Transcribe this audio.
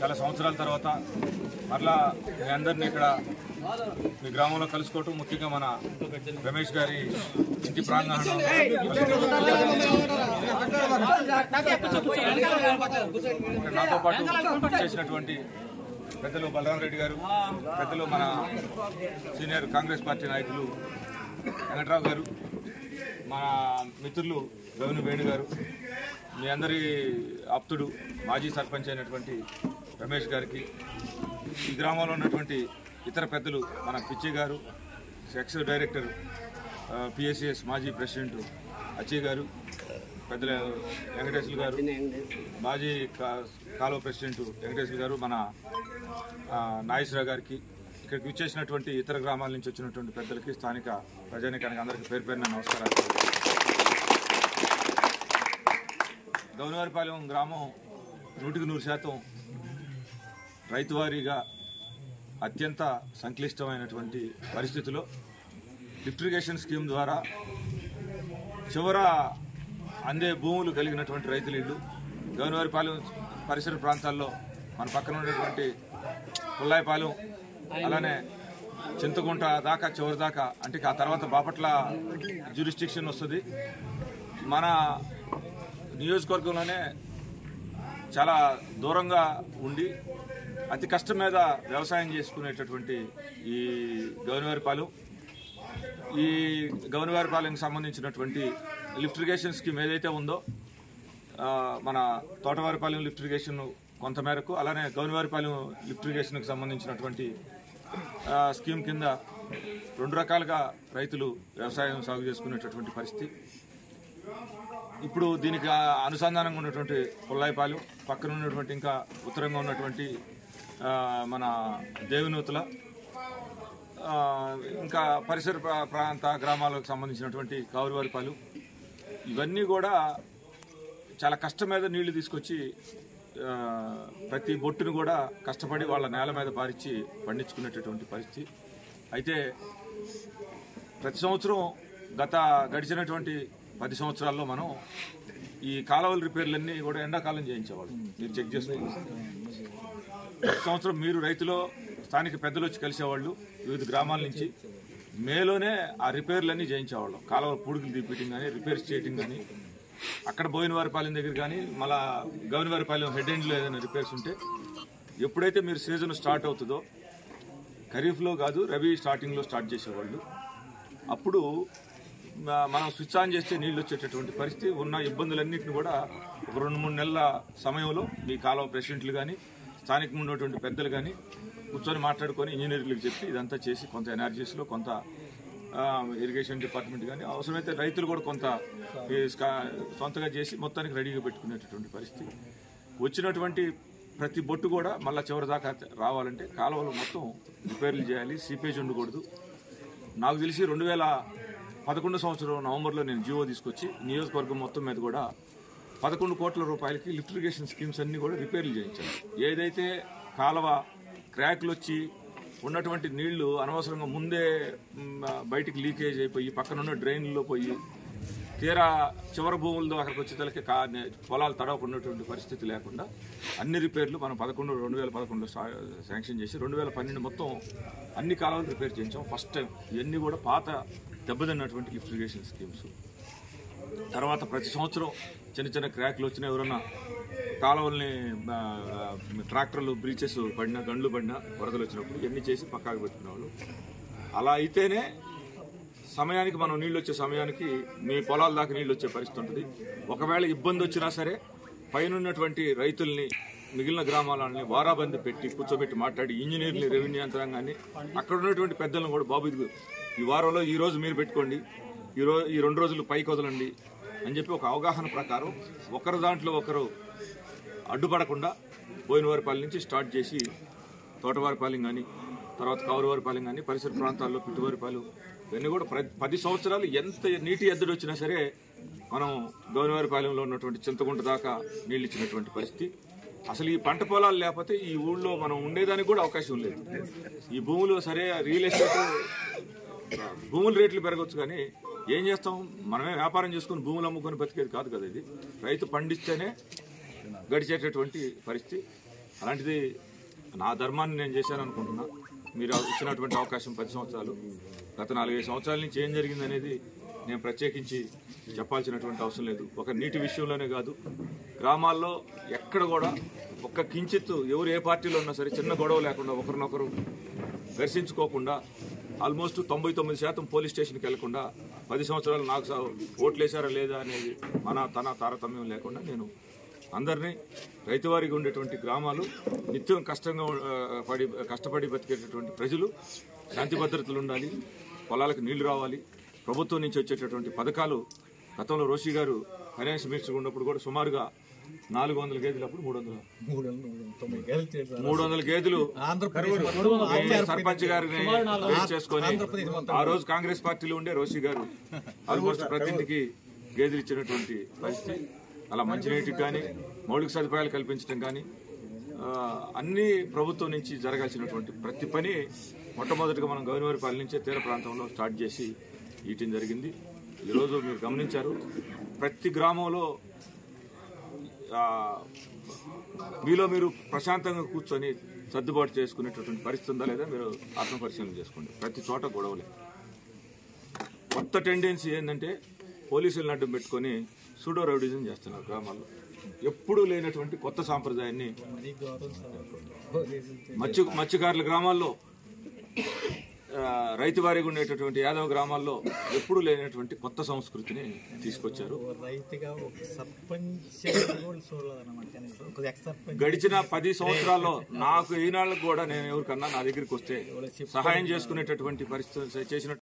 చాలా సంవత్సరాల తర్వాత మరలా మీ అందరినీ ఇక్కడ మీ గ్రామంలో కలుసుకోవటం, ముఖ్యంగా మన రమేష్ గారి ఇంటి ప్రాంగణంలో నాతో పాటు చేసినటువంటి పెద్దలు బలరాం రెడ్డి గారు, పెద్దలు మన సీనియర్ కాంగ్రెస్ పార్టీ నాయకులు వెంకట్రావు గారు, మన మిత్రులు గౌని వేణు గారు, మీ అందరి ఆప్తుడు మాజీ సర్పంచ్ అయినటువంటి రమేష్ గారికి, ఈ గ్రామంలో ఉన్నటువంటి ఇతర పెద్దలు మన పిచ్చి గారు, ఎక్స్ డైరెక్టర్ పిఎస్సిఎస్ మాజీ ప్రెసిడెంట్ అచ్చయ్య గారు, పెద్దల వెంకటేశ్వర గారు, మాజీ కాలువ ప్రెసిడెంట్ వెంకటేశ్వర గారు, మన నాగేశ్వరరావు గారికి, ఇక్కడికి విచ్చేసినటువంటి ఇతర గ్రామాల నుంచి వచ్చినటువంటి పెద్దలకి, స్థానిక ప్రజానికానికి అందరికీ పేరు పేరున నమస్కారాలు. గౌనవారిపాలెం గ్రామం 100% రైతువారీగా అత్యంత సంక్లిష్టమైనటువంటి పరిస్థితిలో లిఫ్ట్ ఇరిగేషన్ స్కీమ్ ద్వారా చివర అందే భూములు కలిగినటువంటి రైతుల ఇళ్ళు గౌనవారిపాలెం పరిసర ప్రాంతాల్లో మన పక్కన ఉన్నటువంటి పుల్లాయిపాలెం, అలానే చింతగుంట దాకా చివరి దాకా, అంటే ఆ తర్వాత బాపట్ల జ్యూరిస్డిక్షన్ వస్తుంది. మన నియోజకవర్గంలోనే చాలా దూరంగా ఉండి అతి కష్టం మీద వ్యవసాయం చేసుకునేటటువంటి ఈ గౌనవారిపాలెం, ఈ గౌనవారిపాలెంకి సంబంధించినటువంటి లిఫ్ట్ ఇరిగేషన్ స్కీమ్ ఏదైతే ఉందో, మన తోటవారిపాలెం లిఫ్ట్ ఇరిగేషన్ కొంతమేరకు, అలానే గౌనవారిపాలెం లిఫ్ట్ ఇరిగేషన్కి సంబంధించినటువంటి స్కీమ్ కింద 2 రకాలుగా రైతులు వ్యవసాయం సాగు చేసుకునేటటువంటి పరిస్థితి. ఇప్పుడు దీనికి అనుసంధానంగా ఉన్నటువంటి పుల్లాయిపాలెం, పక్కన ఉన్నటువంటి ఇంకా ఉత్తరంగా ఉన్నటువంటి మన దేవినూతుల, ఇంకా పరిసర ప్రాంత గ్రామాలకు సంబంధించినటువంటి కావురువారిపాలెం, ఇవన్నీ కూడా చాలా కష్టం మీద నీళ్లు తీసుకొచ్చి ప్రతి బొట్టును కూడా కష్టపడి వాళ్ళ నేల మీద పారించి పండించుకునేటటువంటి పరిస్థితి. అయితే ప్రతి సంవత్సరం గడిచినటువంటి 10 సంవత్సరాల్లో మనం ఈ కాలువల రిపేర్లన్నీ కూడా ఎండాకాలం చేయించేవాళ్ళు. మీరు చెక్ చేసుకోండి. ప్రతి సంవత్సరం మీరు రైతులో స్థానిక పెద్దలు వచ్చి కలిసేవాళ్ళు, వివిధ గ్రామాల నుంచి మేలోనే ఆ రిపేర్లన్నీ చేయించేవాళ్ళం. కాలువ పూడుకులు తీపియటం కానీ, రిపేర్స్ చేయటం కానీ, అక్కడ బోయినవారిపాలెం దగ్గర కానీ, మళ్ళా గౌనవారిపాలెం హెడ్ ఎండ్లో ఏదైనా రిపేర్స్ ఉంటే, ఎప్పుడైతే మీరు సీజన్ స్టార్ట్ అవుతుందో, ఖరీఫ్లో కాదు రబీ స్టార్టింగ్లో స్టార్ట్ చేసేవాళ్ళు. అప్పుడు మనం స్విచ్ ఆన్ చేస్తే నీళ్ళు వచ్చేటటువంటి పరిస్థితి. ఉన్న ఇబ్బందులన్నింటినీ కూడా ఒక 2-3 నెలల సమయంలో మీ కాలువ ప్రెసిడెంట్లు కానీ, స్థానికంగా ఉన్నటువంటి పెద్దలు కానీ కూర్చొని మాట్లాడుకొని ఇంజనీర్లకు చెప్పి ఇదంతా చేసి కొంత ఎనర్జీస్లో, కొంత ఇరిగేషన్ డిపార్ట్మెంట్ కానీ, అవసరమైతే రైతులు కూడా కొంత సొంతగా చేసి మొత్తానికి రెడీగా పెట్టుకునేటటువంటి పరిస్థితి. వచ్చినటువంటి ప్రతి బొట్టు కూడా మళ్ళీ చివరి దాకా రావాలంటే కాలువలు మొత్తం రిపేర్లు చేయాలి, సీపేజ్ ఉండకూడదు. నాకు తెలిసి 2011 సంవత్సరం నవంబర్లో నేను జియో తీసుకొచ్చి నియోజకవర్గం మొత్తం మీద కూడా 11 కోట్ల రూపాయలకి లిఫ్ట్ ఇరిగేషన్ స్కీమ్స్ అన్నీ కూడా రిపేర్లు చేయించాను. ఏదైతే కాలువ క్రాక్లు వచ్చి ఉన్నటువంటి నీళ్లు అనవసరంగా ముందే బయటికి లీకేజ్ అయిపోయి పక్కన ఉన్న డ్రైన్లో పోయి తీరా చివరి భూములతో అక్కడికి వచ్చేతలకి పొలాలు తడవకున్నటువంటి పరిస్థితి లేకుండా అన్ని రిపేర్లు మనం 2011లో శాంక్షన్ చేసి 2012 మొత్తం అన్ని కాలువలు రిపేర్ చేయించాం. ఫస్ట్ టైం ఇవన్నీ కూడా పాత దెబ్బతిన్నటువంటి లిఫ్ట్ ఇరిగేషన్ స్కీమ్స్. తర్వాత ప్రతి సంవత్సరం చిన్న చిన్న క్రాక్లు వచ్చినా, ఎవరన్నా కాలువల్ని ట్రాక్టర్లు బ్రీచెస్ పడినా, గండ్లు పడినా, వరదలు వచ్చినప్పుడు ఇవన్నీ చేసి పక్కాకు పెట్టుకునేవాళ్ళు. అలా అయితేనే సమయానికి మనం నీళ్ళు వచ్చే సమయానికి మీ పొలాల దాకా నీళ్ళు వచ్చే పరిస్థితి ఉంటుంది. ఒకవేళ ఇబ్బంది వచ్చినా సరే పైన ఉన్నటువంటి రైతుల్ని, మిగిలిన గ్రామాలని వారాబంది పెట్టి కూర్చోబెట్టి మాట్లాడి, ఇంజనీర్లు, రెవెన్యూ యంత్రాంగాన్ని, అక్కడ ఉన్నటువంటి పెద్దలను కూడా, బాబు ఇది ఈ వారంలో ఈ రోజు మీరు పెట్టుకోండి, ఈ 2 రోజులు పైకి వదలండి అని చెప్పి ఒక అవగాహన ప్రకారం ఒకరు దాంట్లో ఒకరు అడ్డుపడకుండా బోయినవారిపాలెం నుంచి స్టార్ట్ చేసి తోటవారిపాలెం కానీ, తర్వాత కావురువారిపాలెం కానీ, పరిసర ప్రాంతాల్లో పిట్టువారిపాలెం, ఇవన్నీ కూడా 10 సంవత్సరాలు ఎంత నీటి ఎద్దడి వచ్చినా సరే మనం గౌనవారిపాలెంలో ఉన్నటువంటి చింతగుంట దాకా నీళ్ళు ఇచ్చినటువంటి పరిస్థితి. అసలు ఈ పంట పొలాలు లేకపోతే ఈ ఊళ్ళో మనం ఉండేదానికి కూడా అవకాశం లేదు. ఈ భూములు సరే రియల్ ఎస్టేట్ భూముల రేట్లు పెరగచ్చు, కానీ ఏం చేస్తాం, మనమే వ్యాపారం చేసుకుని భూములు అమ్ముకొని బతికేది కాదు కదా. ఇది రైతు పండిస్తేనే గడిచేటటువంటి పరిస్థితి. అలాంటిది నా ధర్మాన్ని నేను చేశాను అనుకుంటున్నా. మీరు ఇచ్చినటువంటి అవకాశం 10 సంవత్సరాలు, గత 4-5 సంవత్సరాల నుంచి ఏం జరిగిందనేది నేను ప్రత్యేకించి చెప్పాల్సినటువంటి అవసరం లేదు. ఒక నీటి విషయంలోనే కాదు, గ్రామాల్లో ఎక్కడ కూడా ఒక్క కించిత్తు ఎవరు ఏ పార్టీలో ఉన్నా సరే చిన్న గొడవ లేకుండా ఒకరినొకరు ఘర్షించుకోకుండా ఆల్మోస్ట్ 99% పోలీస్ స్టేషన్కి వెళ్లకుండా 10 సంవత్సరాలు నాకు ఓట్లేశారా లేదా అనేది తన తారతమ్యం లేకుండా నేను అందరినీ రైతువారికి ఉండేటువంటి గ్రామాలు, నిత్యం కష్టపడి బతికేటటువంటి ప్రజలు శాంతి భద్రతలు ఉండాలి, పొలాలకు నీళ్లు రావాలి, ప్రభుత్వం నుంచి వచ్చేటటువంటి పథకాలు. గతంలో రోషి గారు ఫైనాన్స్ మినిస్టర్ ఉన్నప్పుడు కూడా సుమారుగా 400 గేదెలు, అప్పుడు 300 గేదెలు సర్పంచ్ గారిని చేసుకొని ఆ రోజు కాంగ్రెస్ పార్టీలో ఉండే రోషి గారు ఆల్మోస్ట్ ప్రతి ఇంటికి గేదెలు ఇచ్చినటువంటి పరిస్థితి. అలా మంచినీటికి కానీ మౌలిక సదుపాయాలు కల్పించడం కానీ అన్ని ప్రభుత్వం నుంచి జరగాల్సినటువంటి ప్రతి పని మొట్టమొదటిగా మనం గౌనవారిపల్లి నుంచే తీర ప్రాంతంలో స్టార్ట్ చేసి ఇయటం జరిగింది. ఈరోజు మీరు గమనించారు, ప్రతి గ్రామంలో మీలో మీరు ప్రశాంతంగా కూర్చొని సర్దుబాటు చేసుకునేటటువంటి పరిస్థితి ఉందా లేదా మీరు ఆత్మపరిశీలన చేసుకోండి. ప్రతి చోట గొడవలే. కొత్త టెండెన్సీ ఏంటంటే పోలీసులను అడ్డం పెట్టుకొని సూడో రౌడిజం చేస్తున్నారు గ్రామాల్లో. ఎప్పుడూ లేనటువంటి కొత్త సాంప్రదాయాన్ని మత్స్యకారుల గ్రామాల్లో, రైతు వారీగా ఉండేటటువంటి యాదవ గ్రామాల్లో ఎప్పుడూ లేనటువంటి కొత్త సంస్కృతిని తీసుకొచ్చారు. గడిచిన 10 సంవత్సరాల్లో నాకు ఈనాళ్ళకు కూడా నేను ఎవరికన్నా నా దగ్గరికి వస్తే సహాయం చేసుకునేటటువంటి పరిస్థితి చేసిన